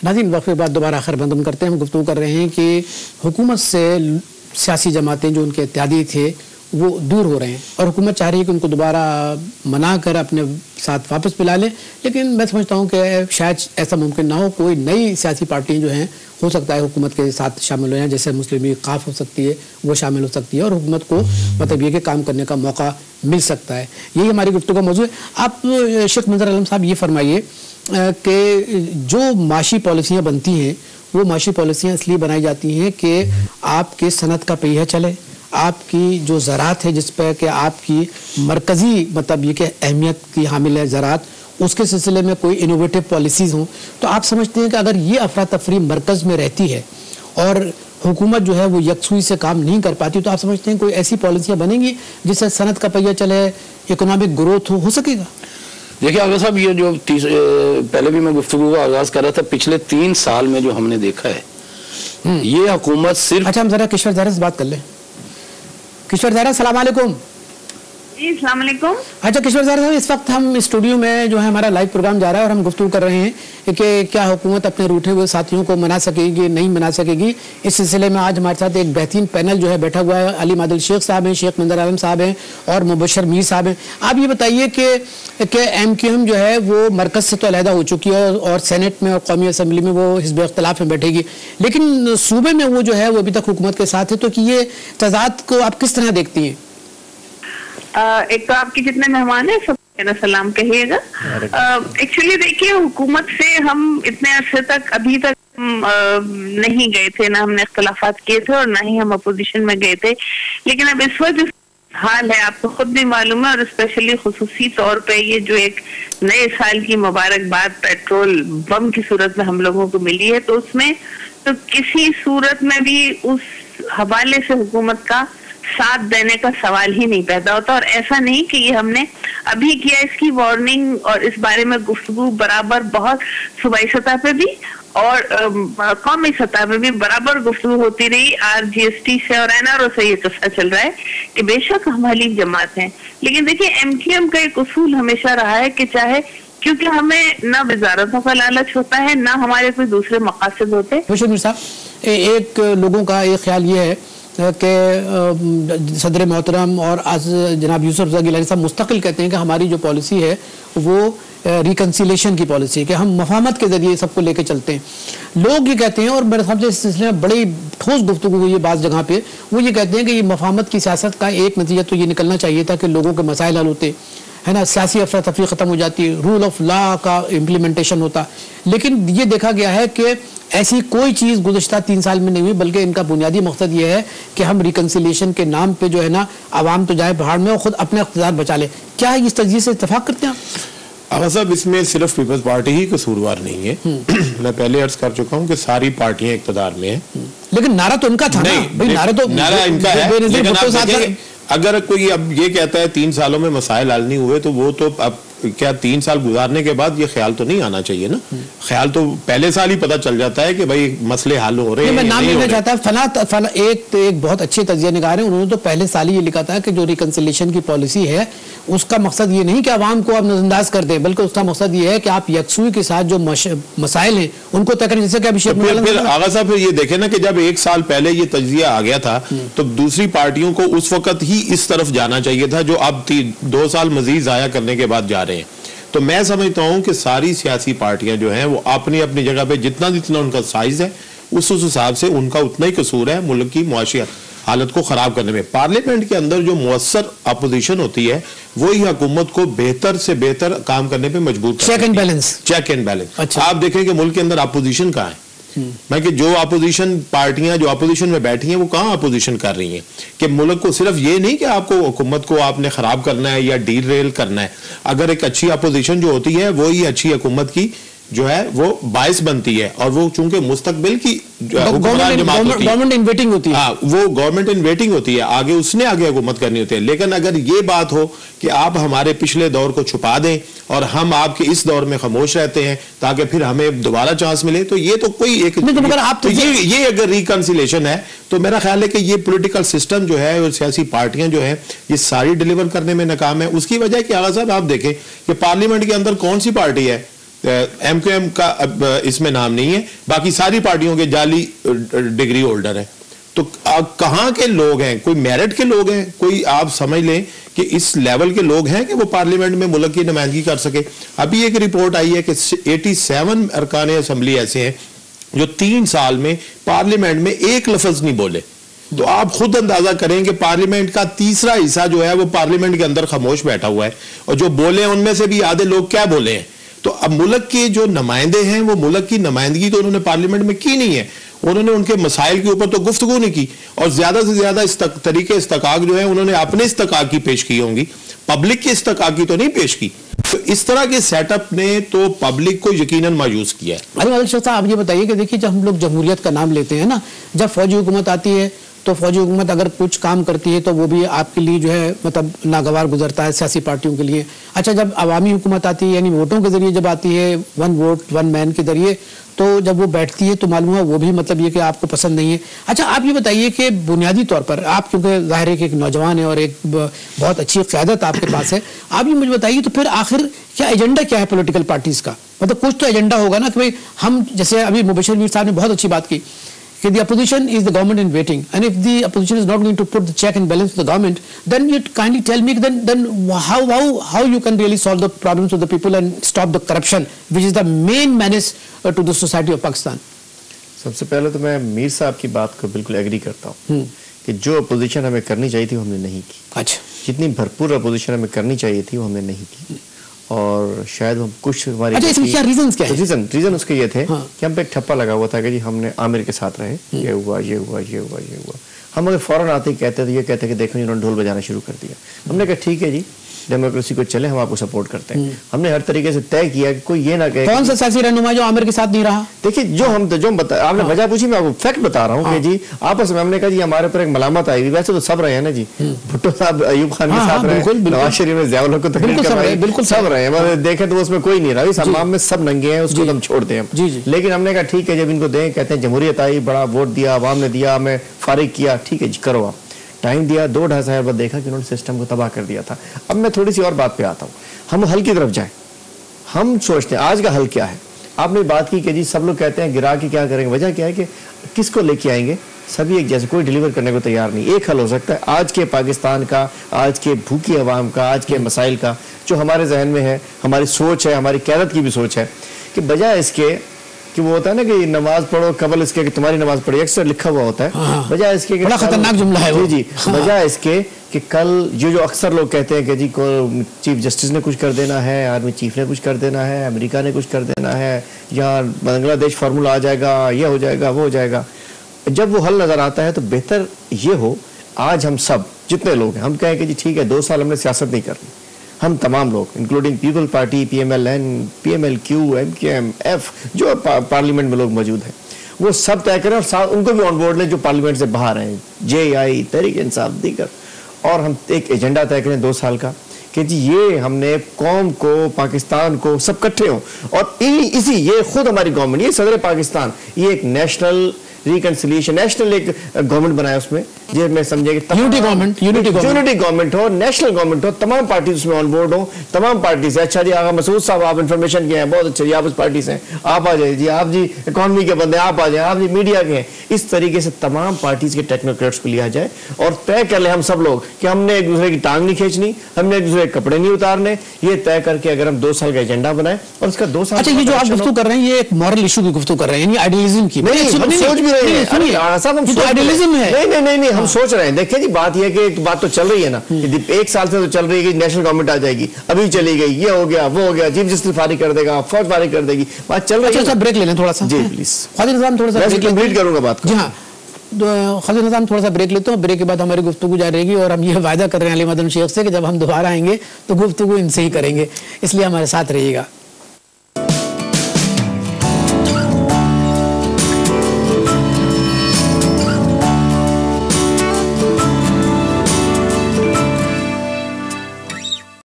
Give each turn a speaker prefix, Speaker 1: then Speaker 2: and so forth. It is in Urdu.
Speaker 1: ناظرین وقفے بعد دوبارہ خیر بندم کرتے ہیں. ہم گفتگو کر رہے ہیں کہ حکومت سے سیاسی جماعتیں جو ان کے اتحادی تھے وہ دور ہو رہے ہیں اور حکومت چاہ رہی ہے کہ ان کو دوبارہ منا کر اپنے ساتھ واپس پلا لیں. لیکن میں سمجھتا ہوں کہ شاید ایسا ممکن نہ ہو. کوئی نئی سیاسی پارٹیاں جو ہیں ہو سکتا ہے حکومت کے ساتھ شامل ہو جائیں, جیسے مسلم لیگ قاف ہو سکتی ہے, وہ شامل ہو سکتی ہے اور حکومت کو مطلب یہ کہ کام کرنے کا موقع مل سکتا ہے. یہی ہماری گفتگو کا موضوع ہے. آپ شیخ منظر عالم صاحب یہ فرمائیے کہ جو معاشی پالیسیاں بنتی ہیں وہ معاشی پالیسیاں اس لیے بنائی جاتی ہیں کہ آپ کے صنعت کا پہیہ چلے, آپ کی جو زراعت ہے جس پہ کہ آپ کی مرکزی مطلب یہ کہ اہمیت کی حامل ہے زراعت, اس کے سلسلے میں کوئی انوویٹو پالیسیز ہوں. تو آپ سمجھتے ہیں کہ اگر یہ افراتفری مرکز میں رہتی ہے اور حکومت جو ہے وہ یکسوئی سے کام نہیں کر پاتی, تو آپ سمجھتے ہیں کوئی ایسی پالیسیاں بنیں گی جس سے صنعت کا پہیہ چلے, اکنامک گروتھ ہو سکے گا؟
Speaker 2: دیکھیں آغا صاحب, یہ جو پہلے بھی میں گفتگو کا آغاز کر رہا تھا, پچھلے 3 سال میں جو ہم نے دیکھا ہے یہ حکومت صرف...
Speaker 1: اچھا ہم ذرا کشور زہرا سے بات کر لیں. کشور زہرا السلام علیکم.
Speaker 3: جی السلام علیکم.
Speaker 1: اچھا کشور زہرا صاحب, اس وقت ہم اسٹوڈیو میں جو ہے ہمارا لائیو پروگرام جا رہا ہے اور ہم گفتگو کر رہے ہیں کہ کیا حکومت اپنے روٹھے ہوئے ساتھیوں کو منا سکے گی, نہیں منا سکے گی. اس سلسلے میں آج ہمارے ساتھ ایک بہترین پینل جو ہے بیٹھا ہوا ہے. علیم عادل شیخ صاحب ہیں, شیخ منظر عالم صاحب ہیں اور مبشر میر صاحب ہیں. آپ یہ بتائیے کہ ایم کیو ایم جو ہے وہ مرکز سے تو علیحدہ ہو چکی ہے اور سینٹ میں اور قومی اسمبلی میں وہ حزب اختلاف میں بیٹھے گی, لیکن صوبے میں وہ جو ہے وہ ابھی تک حکومت کے ساتھ ہے. تو کہ یہ تضاد کو آپ کس طرح دیکھتی ہیں؟
Speaker 3: ایک تو آپ کے جتنے مہمان ہیں سب سلام کہیے گا. ایکچولی دیکھیے, حکومت سے ہم اتنے عرصے تک ابھی تک نہیں گئے تھے, نہ ہم نے اختلافات کیے تھے اور نہ ہی ہم اپوزیشن میں گئے تھے. لیکن اب اس وقت حال ہے آپ کو خود بھی معلوم ہے, اور اسپیشلی خصوصی طور پہ یہ جو ایک نئے سال کی مبارکباد پیٹرول بم کی صورت میں ہم لوگوں کو ملی ہے, تو اس میں تو کسی صورت میں بھی اس حوالے سے حکومت کا ساتھ دینے کا سوال ہی نہیں پیدا ہوتا. اور ایسا نہیں کہ یہ ہم نے ابھی کیا, اس کی وارننگ اور اس بارے میں گفتگو برابر بہت صوبائی سطح پہ بھی اور قومی سطح پہ بھی برابر گفتگو ہوتی رہی. RGST سے اور NRO سے یہ قصہ چل رہا ہے کہ بے شک ہم حلیف جماعت ہیں, لیکن دیکھیے MQM کا ایک اصول ہمیشہ رہا ہے کہ چاہے کیونکہ ہمیں نہ وزارتوں کا لالچ ہوتا ہے نہ ہمارے کوئی دوسرے مقاصد ہوتے.
Speaker 1: میر صاحب, ایک لوگوں کا ایک خیال یہ ہے کہ صدر محترم اور جناب یوسف رضا گیلانی صاحب مستقل کہتے ہیں کہ ہماری جو پالیسی ہے وہ ریکنسیلیشن کی پالیسی ہے, کہ ہم مفاہمت کے ذریعے سب کو لے کے چلتے ہیں. لوگ یہ کہتے ہیں, اور میرے حساب سے اس سلسلے میں بڑی ٹھوس گفتگو ہوئی ہے بعض جگہ پہ, وہ یہ کہتے ہیں کہ یہ مفاہمت کی سیاست کا ایک نتیجہ تو یہ نکلنا چاہیے تھا کہ لوگوں کے مسائل حل ہوتے ہے نا, سیاسی افراتفری ختم ہو جاتی, رول آف لا کا امپلیمنٹیشن ہوتا. لیکن یہ دیکھا گیا ہے کہ ایسی کوئی چیز گزشتہ 3 سال میں نہیں ہوئی, بلکہ ان کا بنیادی مقصد یہ ہے کہ ہم ریکنسیلیشن کے نام پہ جو ہے نا عوام تو جائے بہاڑ میں اور خود اپنے اقتدار بچا لے. کیا اس تجزیے سے اتفاق کرتے ہیں آپ؟
Speaker 4: آغا صاحب, اس میں صرف پیپلز پارٹی ہی قصوروار نہیں ہے. میں پہلے عرض کر چکا ہوں کہ ساری پارٹیاں اقتدار میں ہیں,
Speaker 1: لیکن نعرہ تو ان کا تھا نا,
Speaker 4: نعرہ ان کا ہے. اگر کوئی اب یہ کہتا ہے 3 سالوں میں مسائل حل نہیں ہوئے, تو وہ تو اب کیا 3 سال گزارنے کے بعد یہ خیال تو نہیں آنا چاہیے نا. خیال تو پہلے سال ہی پتہ چل جاتا ہے کہ بھائی مسئلے حل ہو رہے ہیں.
Speaker 1: میں نام لینا چاہتا ہوں, ایک بہت اچھے تجزیہ نگار ہیں, انہوں نے تو پہلے سال ہی یہ لکھا تھا کہ جو ریکنسیلیشن کی پالیسی ہے اس کا مقصد یہ نہیں کہ عوام کو آپ نظر انداز کر دیں, بلکہ اس کا مقصد یہ ہے کہ آپ یکسوئی کے ساتھ جو مسائل ہیں ان کو طے کریں. جیسے کہ
Speaker 4: پھر آغا صاحب پھر یہ دیکھیں نا کہ جب 1 سال پہلے یہ تجزیہ آ گیا تھا تو دوسری پارٹیوں کو اس وقت ہی اس طرف جانا چاہیے تھا جو اب 2 سال مزید ضائع کرنے کے بعد جا رہے ہیں. تو میں سمجھتا ہوں کہ ساری سیاسی پارٹیاں جو ہیں وہ اپنی اپنی جگہ پہ جتنا ان کا سائز ہے اس حساب سے ان کا اتنا ہی قصور ہے ملک کی معاشی حالت کو خراب کرنے میں. پارلیمنٹ کے اندر جو مؤثر اپوزیشن ہوتی ہے وہی حکومت کو بہتر سے بہتر کام کرنے پہ مجبور کرتی ہے. Check and balance. آپ دیکھیں کہ ملک کے اندر اپوزیشن کہاں ہے, میں کہ جو اپوزیشن پارٹیاں جو اپوزیشن میں بیٹھی ہیں وہ کہاں اپوزیشن کر رہی ہیں, کہ ملک کو صرف یہ نہیں کہ آپ کو حکومت کو آپ نے خراب کرنا ہے یا ڈی ریل کرنا ہے. اگر ایک اچھی اپوزیشن جو ہوتی ہے وہی اچھی حکومت کی جو ہے وہ باعث بنتی ہے, اور وہ چونکہ مستقبل کی
Speaker 1: گورنمنٹ ان ویٹنگ ہوتی ہے,
Speaker 4: وہ گورنمنٹ ان ویٹنگ ہوتی ہے, آگے اس نے آگے حکومت کرنی ہوتی ہے. لیکن اگر یہ بات ہو کہ آپ ہمارے پچھلے دور کو چھپا دیں اور ہم آپ کے اس دور میں خاموش رہتے ہیں تاکہ پھر ہمیں دوبارہ چانس ملے, تو یہ تو کوئی ایک یہ اگر ریکنسیلیشن ہے تو میرا خیال ہے کہ یہ پولیٹیکل سسٹم جو ہے اور سیاسی پارٹیاں جو ہیں یہ ساری ڈیلیور کرنے میں ناکام ہے. اس کی وجہ ہے کہ آغا صاحب آپ دیکھیں کہ پارلیمنٹ کے اندر کون سی پارٹی ہے ایم کیو ایم کا اس میں نام نہیں ہے, باقی ساری پارٹیوں کے جعلی ڈگری ہولڈر ہیں. تو کہاں کے لوگ ہیں؟ کوئی میرٹ کے لوگ ہیں؟ کوئی آپ سمجھ لیں کہ اس لیول کے لوگ ہیں کہ وہ پارلیمنٹ میں ملک کی نمائندگی کر سکے؟ ابھی ایک رپورٹ آئی ہے کہ 87 ارکان اسمبلی ایسے ہیں جو 3 سال میں پارلیمنٹ میں ایک لفظ نہیں بولے. تو آپ خود اندازہ کریں کہ پارلیمنٹ کا تیسرا حصہ جو ہے وہ پارلیمنٹ کے اندر خاموش بیٹھا ہوا ہے, اور جو بولے ہیں ان میں سے بھی آدھے لوگ کیا بولے ہیں. تو اب ملک کے جو نمائندے ہیں وہ ملک کی نمائندگی تو انہوں نے پارلیمنٹ میں کی نہیں ہے, انہوں نے ان کے مسائل کے اوپر تو گفتگو نہیں کی, اور زیادہ سے زیادہ طریقے استحقاق جو ہے انہوں نے اپنے استحقاق کی پیش کی ہوں گی, پبلک کے استحقاق کی تو نہیں پیش کی. تو اس طرح کے سیٹ اپ نے تو پبلک کو یقیناً مایوس کیا ہے.
Speaker 1: ارے عادل شاہ صاحب آپ یہ بتائیے کہ دیکھیے جب ہم لوگ جمہوریت کا نام لیتے ہیں نا, جب فوجی حکومت آتی ہے تو فوجی حکومت اگر کچھ کام کرتی ہے تو وہ بھی آپ کے لیے جو ہے مطلب ناگوار گزرتا ہے سیاسی پارٹیوں کے لیے. اچھا جب عوامی حکومت آتی ہے یعنی ووٹوں کے ذریعے جب آتی ہے, 1 ووٹ 1 مین کے ذریعے, تو جب وہ بیٹھتی ہے تو معلوم ہے وہ بھی مطلب یہ کہ آپ کو پسند نہیں ہے. اچھا آپ یہ بتائیے کہ بنیادی طور پر آپ کیونکہ ظاہر ہے کہ ایک نوجوان ہے اور ایک بہت اچھی قیادت آپ کے پاس ہے, آپ یہ مجھے بتائیے تو پھر آخر کیا ایجنڈا کیا ہے پولیٹیکل پارٹیز کا؟ مطلب کچھ تو ایجنڈا ہوگا نا کہ بھائی ہم, جیسے ابھی مبشر میر صاحب نے بہت اچھی بات کی کہ the opposition is the government in waiting, and if the opposition is not going to put the check and balance to the government, then you kindly tell me then how you can really solve the problems of the people and stop the corruption which is the main menace to the society of Pakistan.
Speaker 5: سب سے پہلے تو میں میر صاحب کی بات کو بالکل ایگری کرتا ہوں کہ جو اپوزیشن ہمیں کرنی چاہیے تھی وہ ہم نے نہیں کی.
Speaker 1: اچھا,
Speaker 5: جتنی بھرپور اپوزیشن ہمیں کرنی چاہیے تھی وہ ہم نے نہیں کی, اور شاید ہم کچھ ہماری ریزن اس کے یہ تھے کہ ہم پہ ایک ٹھپا لگا ہوا تھا کہ جی ہم نے عامر کے ساتھ رہے, یہ ہوا یہ ہوا یہ ہوا یہ ہوا. ہم اگر فوراً آتے ہی کہتے تھے, یہ کہتے کہ دیکھو انہوں نے ڈھول بجانا شروع کر دیا. ہم نے کہا ٹھیک ہے جی ڈیموکریسی کو چلے, ہم آپ کو سپورٹ کرتے ہیں. ہم نے ہر طریقے سے طے کیا کہ کوئی یہ نہ کہے
Speaker 1: کون سا سیاسی رہنما جو عامر کے ساتھ نہیں رہا.
Speaker 5: دیکھیے جو ہم آپ نے وجہ پوچھی, میں آپ کو فیکٹ بتا رہا ہوں کہ جی آپس میں ہم نے کہا جی ہمارے پر ایک ملامت آئی ہوئی. ویسے تو سب رہے ہیں نا جی, بھٹو صاحب ایوب خان کے ساتھ رہے, نواز شریف نے ضیاء الحق کو تقریر کروائی, بالکل سب رہے ہیں. دیکھیں تو اس میں کوئی نہیں رہا, اس حمام میں سب ننگے ہیں, اس کو ہم چھوڑ دیں. لیکن ہم نے کہا ٹھیک ہے جب ان کو دیں, کہتے ہیں جمہوریت آئی, بڑا ووٹ دیا, عوام نے دیا, ہمیں فارغ کیا, ٹھیک ہے جی کرو. آپ ٹائم دیا, 2-2.5 سال بعد دیکھا کہ انہوں نے سسٹم کو تباہ کر دیا تھا. اب میں تھوڑی سی اور بات پہ آتا ہوں, ہم حل کی طرف جائیں. ہم سوچتے ہیں آج کا حل کیا ہے. آپ نے بات کی کہ جی سب لوگ کہتے ہیں گرا کے کیا کریں گے. وجہ کیا ہے کہ کس کو لے کے آئیں گے, سبھی ایک جیسے, کوئی ڈیلیور کرنے کو تیار نہیں. ایک حل ہو سکتا ہے آج کے پاکستان کا, آج کے بھوکی عوام کا, آج کے مسائل کا, جو ہمارے ذہن میں ہے, ہماری سوچ ہے, ہماری قیادت کی بھی سوچ ہے, کہ بجائے اس کے کہ وہ ہوتا ہے نا کہ نماز پڑھو قبل اس کے کہ تمہاری نماز پڑھی, اکثر لکھا ہوا ہوتا ہے, بجائے اس کے
Speaker 1: بڑا خطرناک جملہ ہے
Speaker 5: جی, بجائے اس کے کہ کل جو اکثر لوگ کہتے ہیں کہ جی چیف جسٹس نے کچھ کر دینا ہے, آرمی چیف نے کچھ کر دینا ہے, امریکہ نے کچھ کر دینا ہے, یا بنگلہ دیش فارمولہ آ جائے گا, یہ ہو جائے گا, وہ ہو جائے گا. جب وہ حل نظر آتا ہے تو بہتر یہ ہو آج ہم سب جتنے لوگ ہیں ہم کہیں کہ جی ٹھیک ہے 2 سال ہم نے سیاست نہیں کرنی. ہم تمام لوگ including People Party, P M L N, P M L Q, M Q M, F, جو پارلیمنٹ میں لوگ موجود ہیں, وہ سب طے کریں, اور ساتھ ان کو بھی آن بورڈ لیں جو پارلیمنٹ سے باہر ہیں, جے آئی, تحریک انصاف, دیگر, اور ہم ایک ایجنڈا طے کریں 2 سال کا کہ جی یہ ہم نے قوم کو, پاکستان کو سب کٹھے ہوں, اور اسی یہ خود ہماری گورنمنٹ, یہ صدر پاکستان, یہ ایک نیشنل ریکنسیلیشن, نیشنل ایک گورنمنٹ بنایا اس میں, جس میں سمجھے کہ یونٹی گورنمنٹ ہو, نیشنل گورنمنٹ ہو, تمام پارٹیز اس میں آن بورڈ ہوں, تمام پارٹیز. اچھا جی آغا مسعود صاحب آپ انفارمیشن کے ہیں, بہت اچھا جی, آپ اس پارٹی سے ہیں, آپ آ جائیں جی, آپ جی اکانومی کے بندے آپ آ جائیں, آپ جی میڈیا کے ہیں. اس طریقے سے تمام پارٹیز کے ٹیکنوکریٹس کو لیا جائے اور طے کر لیں ہم سب لوگ کہ ہم نے ایک دوسرے کی ٹانگ نہیں کھینچنی, ہم نے ایک دوسرے کے کپڑے نہیں اتارنے. یہ طے کر کے اگر ہم 2 سال کا ایجنڈا بنائیں, اور اس کا 2 سال.
Speaker 1: اچھا یہ جو آپ گفتگو کر رہے ہیں یہ ایک مورل ایشو کی گفتگو کر رہے ہیں, یعنی آئیڈیلزم کی.
Speaker 5: سوچ بھی رہے ہیں, نہیں ہم سوچ رہے ہیں. دیکھیں جی بات یہ کہ بات تو چل رہی ہے نا, 1 سال سے تو چل رہی ہے کہ نیشنل گورنمنٹ آ جائے گی, ابھی چلی گئی, یہ ہو گیا, وہ ہو گیا, چیف جسٹس فارغ کر دے گا, فوج فارغ کر دے گی, بات چل رہی ہے.
Speaker 1: بریک لے لیں تھوڑا سا.
Speaker 5: جی پلیز
Speaker 1: خالد نظام تھوڑا سا
Speaker 5: کمپلیٹ کروں گا بات کو.
Speaker 1: جی ہاں خالد نظام تھوڑا سا بریک لیتا ہوں, بریک کے بعد ہماری گفتگو جاری رہے گی, اور ہم یہ وعدہ کر رہے ہیں علی مدن شیخ سے کہ جب ہم دوبارہ آئیں گے تو گفتگو ان سے ہی کریں گے, اس لیے ہمارے ساتھ رہیے گا.